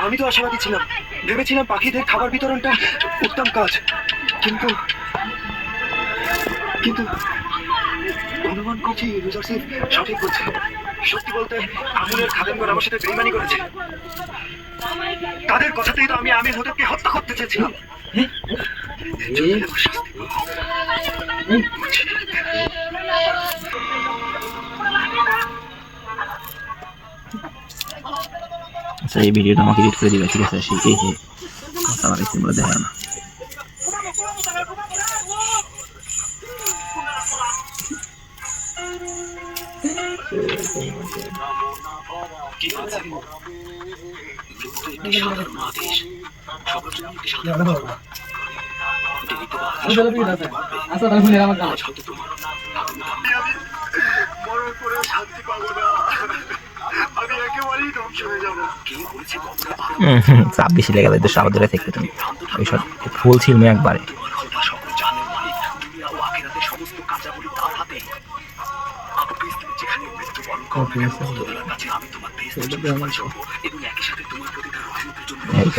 আমি তো আশাবাদী ছিলাম, ভেবেছিলাম পাখিদের খাবার বিতরণটা উত্তম কাজ, কিন্তু কিন্তু অনুমান করছি রিজার্সিভ সঠিক বলছে। সত্যি বলতে আমুলের খাদেমগণ আমার সাথে বেইমানি করেছে। তাদের কথাতেই তো আমি আমির হোটেলকে হত্যা করতে চেয়েছিলাম। আচ্ছা, এই ভিডিওটা আমাকে এডিট করে দিবে, ঠিক আছে? সেই কথা বলে তোমরা দেখো না। চাপ বেশি লেগে যায় তো সাবধানে থাকতে তুমি। ওই সব ফুল ছিল একবারে।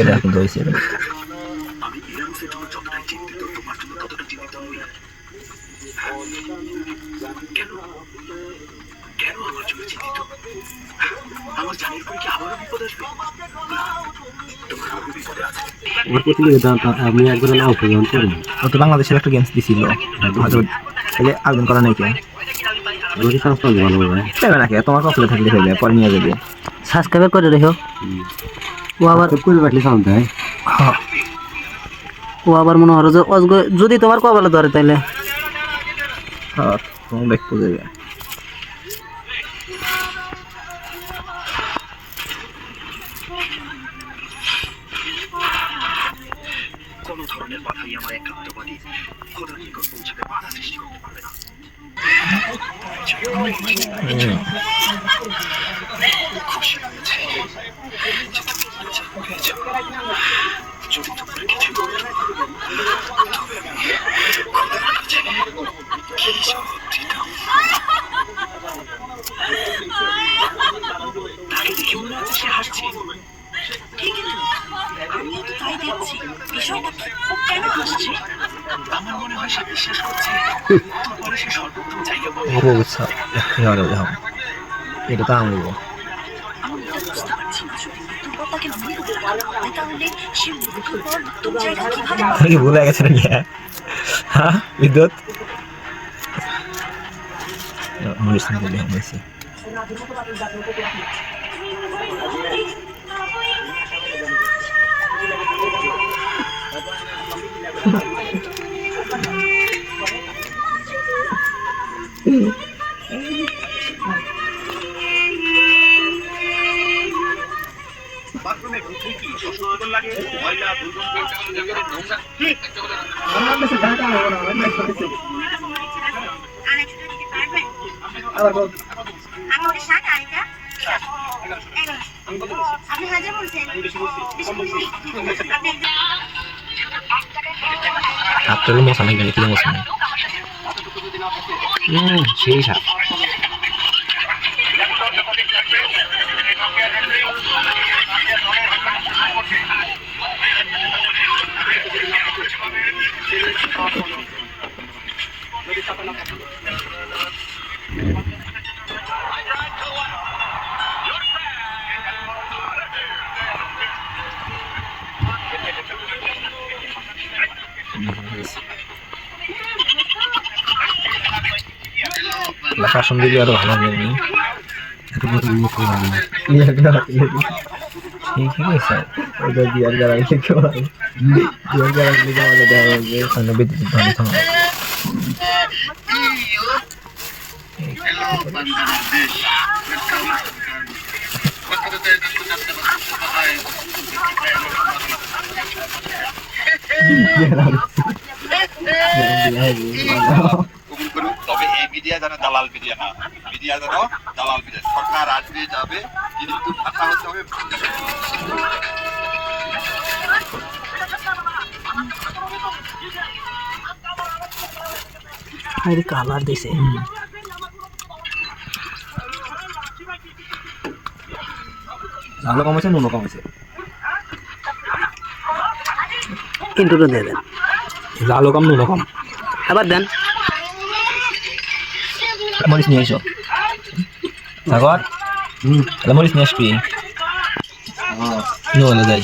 এটা কিন্তু হয়েছে ও তো বাংলাদেশের একটা গেমস দিছিল, আবেদন করা নাই কে নাকি? তোমার কপলে থাকলে হয়ে যায়, পরে নিয়ে যাবে। সাবস্ক্রাইব করে রেখো। ও আবার করে রাখলে সাউন্ড দেয়। ও আবার মনে হয় যে যদি তোমার কপালে ধরে তাইলে তুমি দেখতে যাবে। কোন ধরনের বাধাই আমার একাত্মবাদী খোদার নিকট পৌঁছাতে বাধা সৃষ্টি করতে পারবে না। খুশি হয়েছে যে তুমি নির্যাতন পেয়েছ। যদি তোমার কিছু তবে আমি খোদার কাছে কি জবাব দিতাম? তাকে দেখে মনে হচ্ছে সে হাসছে। আমিও তো তাই দেখছি। বিষয়টা কি? ও কেন হাসছে? আমার মনে হয় সে বিশ্বাস করছে পরে সে সর্বোত্তম জায়গা পাবে। এটা তো আমি বুঝতে পারছি না, যদি মৃত্যুর পর তাকে মনে হতে পারে তাহলে সে মৃত্যুর পর উত্তম জায়গা কিভাবে ভুলে গেছে নাকি? হ্যাঁ, বিদ্যুৎ আপনার মশা নাকি কি মশা নেই? সেই সাপ শাসন দিলে আরো ভালো হবে। তবে এই মিডিয়া যেন দালাল মিডিয়া না, মিডিয়া যেন দালাল মিডিয়া। সরকার আসবে যাবে, কিন্তু ভাষা হতে হবে। কালার দিছে ঝালও কমেছে, নুনও কমেছে। ইন্ট্রোটা দিয়ে দেন, লালও কম নুনও কম। আবার দেন। মরিচ নিয়ে এসো সাগর, মরিচ নিয়ে আসবি, নুলে যাই।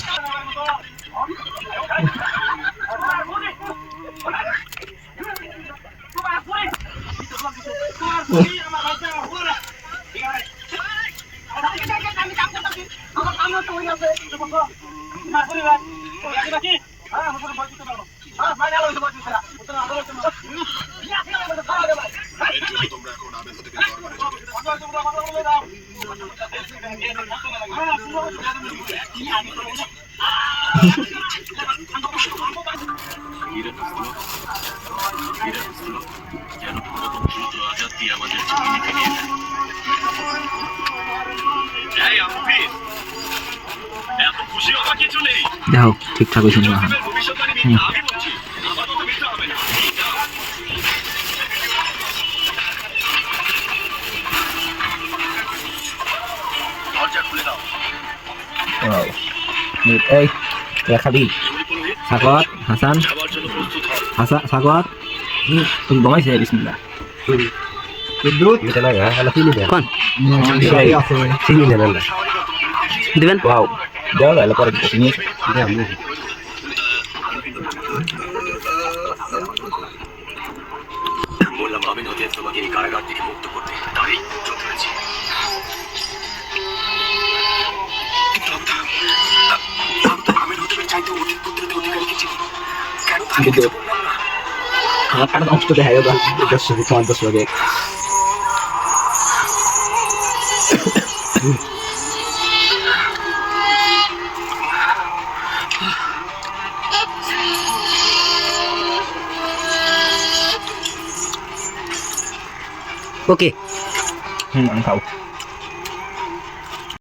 যেন কোনোরকম দ্রুত আজাদ দিয়ে আমাদের জমিনে ফিরিয়ে দেয়। এই আফিস, এত খুশি হওয়ার কিছু নেই। দেখো ঠিকঠাক হয়েছে না? ভবিষ্যৎবাণী মিথ্যা, আমি বলছি আপাতত মিথ্যা হবে না। দরজা খুলে দাও। এই তোরা খাবি? সাগর, হাসান, যাওয়ার জন্য প্রস্তুত হও। সাগর, তুমি ঘুমাইছে? বিসমিল্লাহ। এটা লাগা আলা চিনি দেন, কোন চিনি দেন না দিবেন? ওয়াও, দেওয়া গেল পরে নিয়ে এসো। বললাম আমি নদীর তোমাকে এই কারাগার থেকে মুক্ত করতে, তাই চলেছি। আমি নদীর চাইতে অধিক পুত্রদের অধিকারীকে চিনি, কেন তাকে কিছু বললাম না? আমার কারণ অংশ দেখা গেল 10 লগে। ওকে আমি খাও।